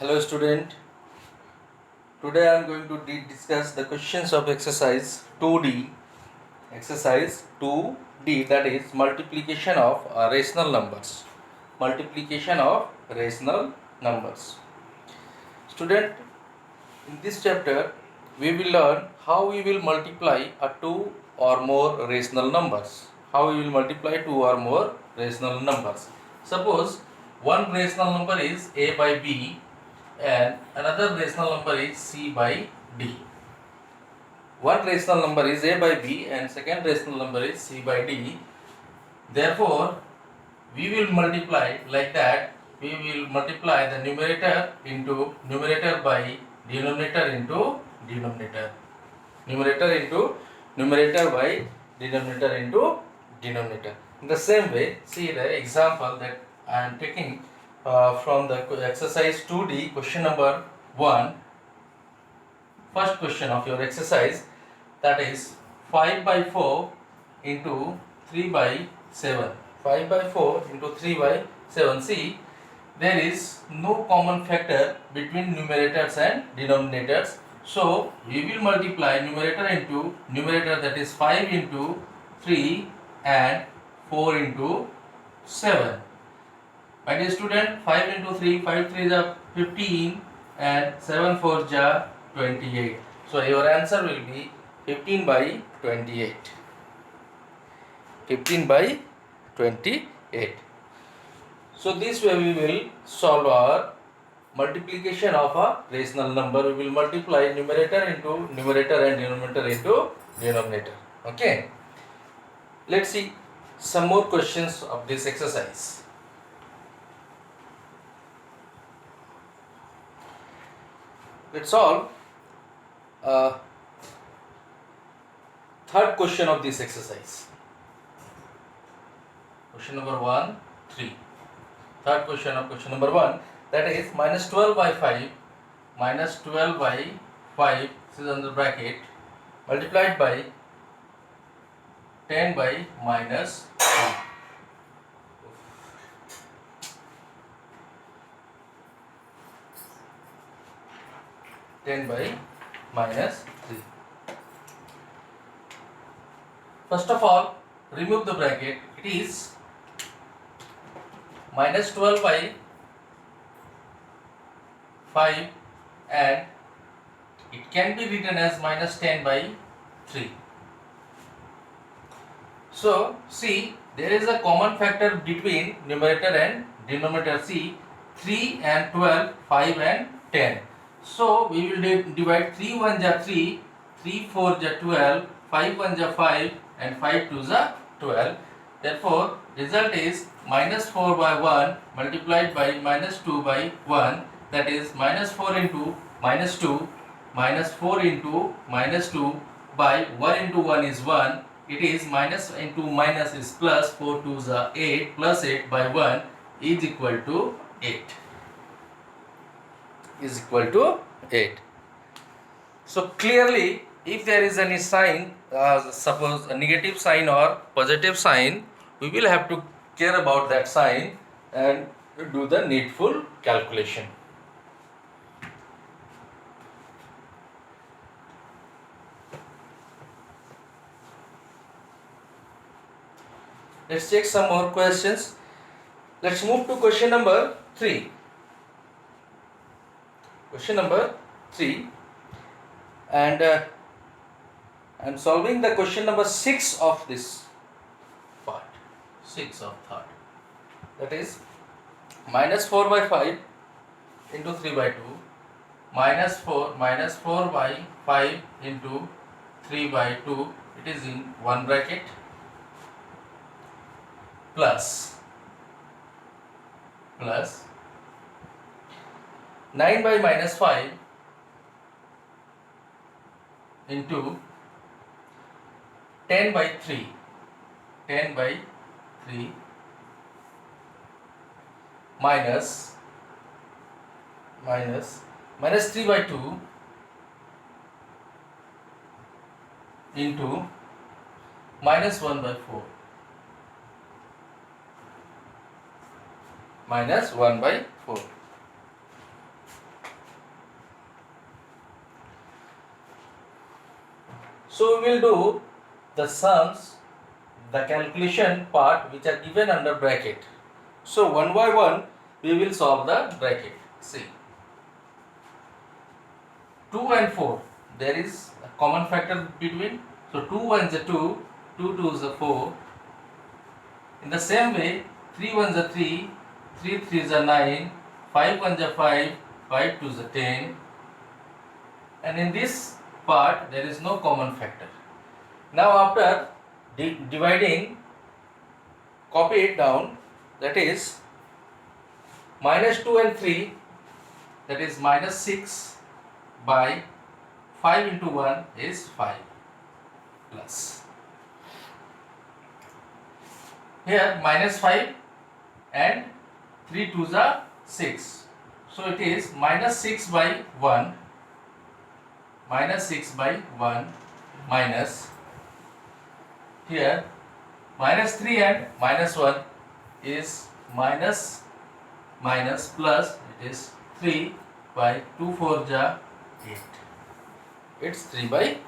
Hello student, today I am going to discuss the questions of exercise 2D. Exercise 2D, that is multiplication of rational numbers. Multiplication of rational numbers. Student, in this chapter we will learn how we will multiply a two or more rational numbers. How we will multiply two or more rational numbers. Suppose one rational number is a by b and another rational number is c by d. One rational number is a by b and second rational number is c by d. Therefore, we will multiply like that. We will multiply the numerator into numerator by denominator into denominator. Numerator into numerator by denominator into denominator. In the same way, see the example that I am taking from the exercise 2D, question number 1. First question of your exercise, that is 5 by 4 into 3 by 7. 5 by 4 into 3 by 7. See, there is no common factor between numerators and denominators. So, we will multiply numerator into numerator, that is 5 into 3 and 4 into 7. My dear student, 5 into 3, 5 3 is 15 and 7 4 is 28. So, your answer will be 15 by 28. 15 by 28. So, this way we will solve our multiplication of a rational number. We will multiply numerator into numerator and denominator into denominator. Okay. Let's see some more questions of this exercise. Let's solve third question of this exercise. Question number 1, 3. Third question of question number 1, that is minus 12 by 5, minus 12 by 5, this is under bracket, multiplied by 10 by minus 3. 10 by minus 3. First of all, remove the bracket. It is minus 12 by 5 and it can be written as minus 10 by 3. So, see, there is a common factor between numerator and denominator. See, 3 and 12, 5 and 10. So, we will divide 3 1 ja 3, 3 4 ja 12, 5 1 ja 5 and 5 2 ja 12. Therefore, result is minus 4 by 1 multiplied by minus 2 by 1, that is minus 4 into minus 2, minus 4 into minus 2 by 1 into 1 is 1. It is minus into minus is plus, 4 2 is 8, plus 8 by 1 is equal to 8. Is equal to 8. So clearly, if there is any sign, suppose a negative sign or positive sign, we will have to care about that sign and do the needful calculation. Let's check some more questions. Let's move to question number 3. Question number 3, and I am solving the question number 6 of this part. 6 of third. That is minus 4 by 5 into 3 by 2, minus 4 by 5 into 3 by 2, it is in one bracket, plus 9 by minus 5 into 10 by 3, 10 by 3 minus 3 by 2 into minus 1 by 4, minus 1 by 4. So we will do the sums, the calculation part which are given under bracket. So one by one we will solve the bracket. See, 2 and 4, there is a common factor between. So 2 ones are 2, 2 twos are 4. In the same way, 3 ones are 3, 3 threes are 9, 5 ones are 5, 5 twos are 10. And in this part there is no common factor. Now after dividing, copy it down, that is minus 2 and 3, that is minus 6 by 5 into 1 is 5 plus. Here minus 5 and 3 twos are 6. So it is minus 6 by 1, minus 6 by 1 minus, here minus 3 and minus 1 is minus minus plus, it is 3 by 2 4 ja 8. It's 3 by 8.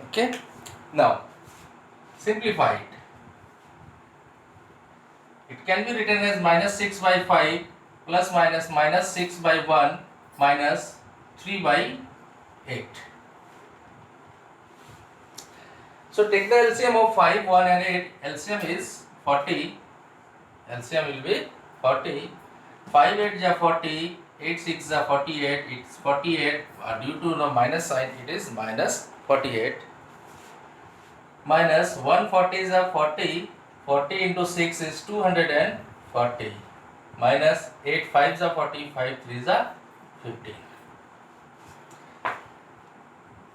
Okay, now simplify it. It can be written as minus 6 by 5 plus minus minus 6 by 1 minus 3 by 8. So take the LCM of 5, 1 and 8. LCM is 40. LCM will be 40. 5 8 ja 40, 8 6 ja 48. It's 48. Due to the minus sign, it is minus 48. Minus 140 is a 40. 40 into 6 is 240. Minus 8 5 is a 40. 5 3 is a 15.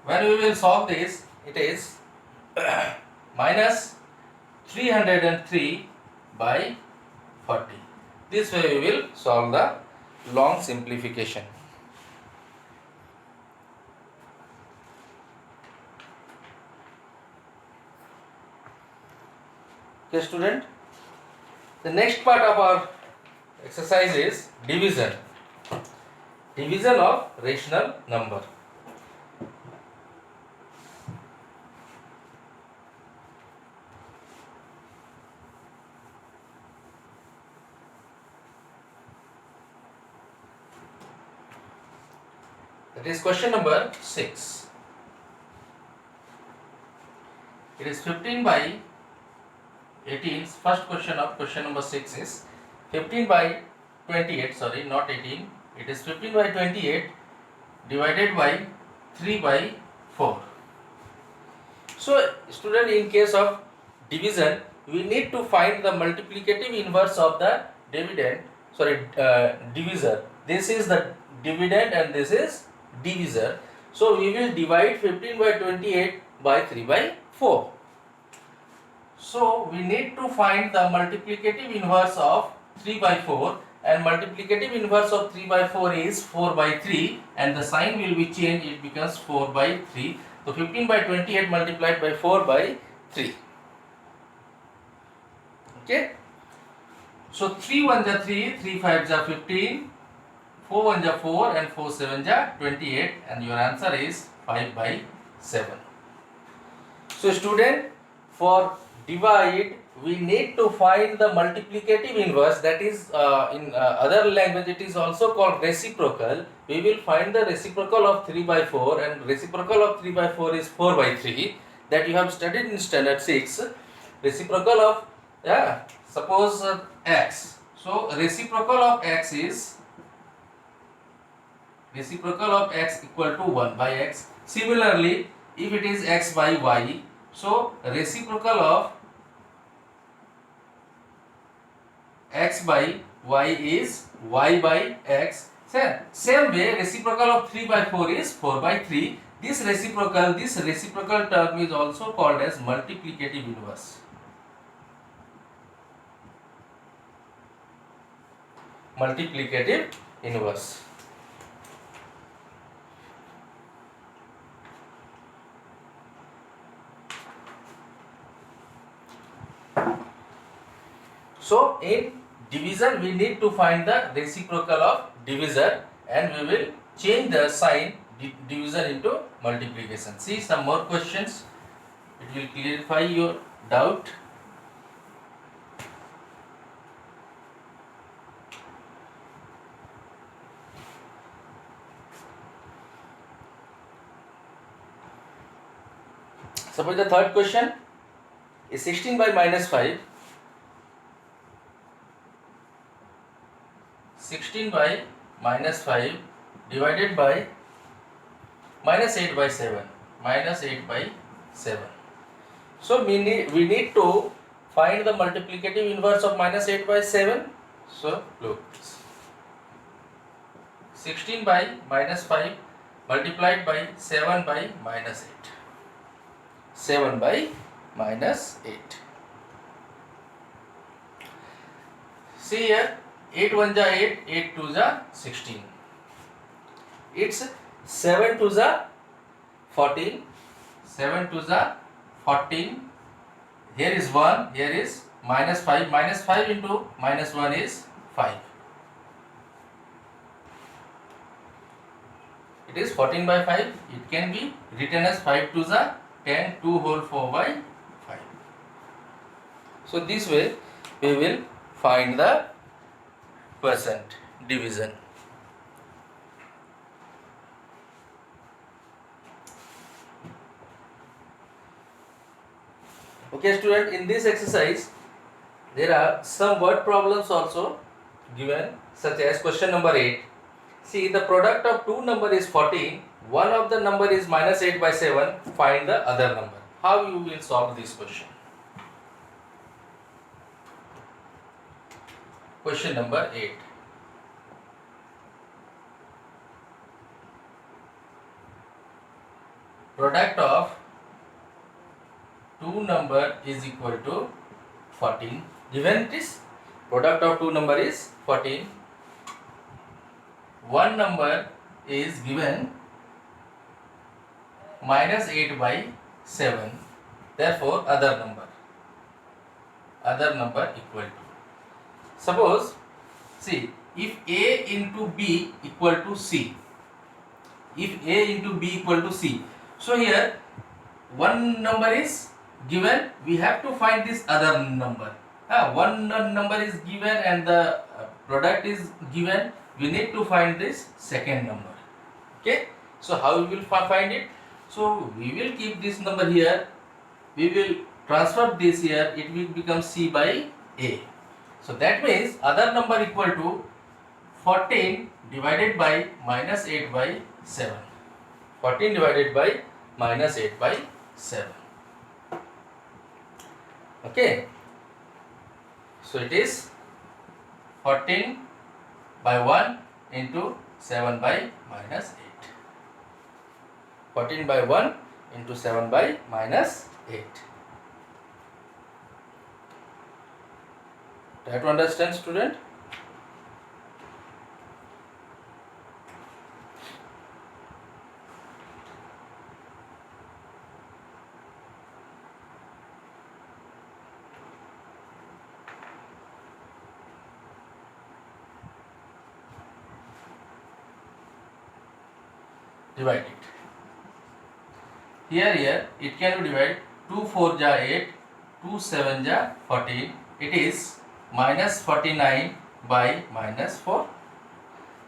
When we will solve this, it is minus 303 by 40. This way we will solve the long simplification. Okay, student. The next part of our exercise is division. Division of rational number. That is question number 6. It is 15 by 18. First question of question number 6 is 15 by 28, sorry, not 18. It is 15 by 28 divided by 3 by 4. So student, in case of division, we need to find the multiplicative inverse of the dividend, sorry, divisor. This is the dividend and this is divisor. So we will divide 15 by 28 by 3 by 4. So we need to find the multiplicative inverse of 3 by 4, and multiplicative inverse of 3 by 4 is 4 by 3, and the sign will be changed, it becomes 4 by 3. So 15 by 28 multiplied by 4 by 3. Okay. So 3 1 ja 3, 3 5 ja 15, 4 1 ja 4 and 4 7 ja 28, and your answer is 5 by 7. So student, for divide we need to find the multiplicative inverse, that is in other language it is also called reciprocal. We will find the reciprocal of 3 by 4, and reciprocal of 3 by 4 is 4 by 3, that you have studied in standard 6. Reciprocal of, suppose x. So reciprocal of x is, reciprocal of x equal to 1 by x. Similarly, if it is x by y, so reciprocal of x by y is y by x. Same way, reciprocal of 3 by 4 is 4 by 3. This reciprocal term is also called as multiplicative inverse. Multiplicative inverse. So in division we need to find the reciprocal of divisor, and we will change the sign division into multiplication. See some more questions, it will clarify your doubt. Suppose the third question is 16 by minus 5. 16 by minus 5 divided by minus 8 by 7. Minus 8 by 7. So we need to find the multiplicative inverse of minus 8 by 7. So look, 16 by minus 5 multiplied by 7 by minus 8. 7 by minus 8. See here, 8 1 ja 8, 8 2 ja 16. It's 7 2 ja 14. 7 2 ja 14. Here is 1, here is minus 5. Minus 5 into minus 1 is 5. It is 14 by 5. It can be written as 5 2 ja 10, 2 whole 4 by 5. So this way we will find the percent division. Okay student, in this exercise there are some word problems also given, such as question number 8. See, the product of two number is 14, one of the number is minus 8 by 7, find the other number. How you will solve this question? Question number 8. Product of two number is equal to 14. Given this product of two number is 14. One number is given minus 8 by 7. Therefore, other number equal to. Suppose, see, if A into B equal to C. If A into B equal to C. So here, one number is given, we have to find this other number. One number is given and the product is given, we need to find this second number. Okay, so how we will find it? So we will keep this number here, we will transfer this here, it will become C by A. So that means other number equal to 14 divided by minus 8 by 7. 14 divided by minus 8 by 7. Okay, so it is 14 by 1 into 7 by minus 8. 14 by 1 into 7 by minus 8. Try to understand, student. Divide it. Here it can be divided. 2 4 ja 8, 2 7 ja 14. It is minus 49 by minus 4.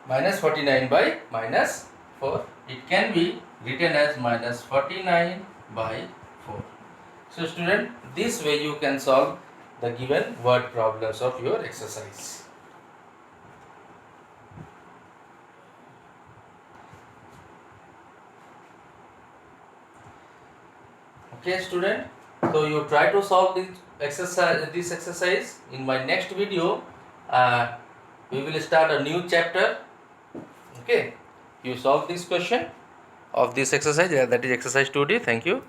Minus 49 by minus 4. It can be written as minus 49 by 4. So student, this way you can solve the given word problems of your exercise. Okay student, so you try to solve this exercise. In my next video we will start a new chapter. Okay, you solve this question of this exercise, that is exercise 2D. Thank you.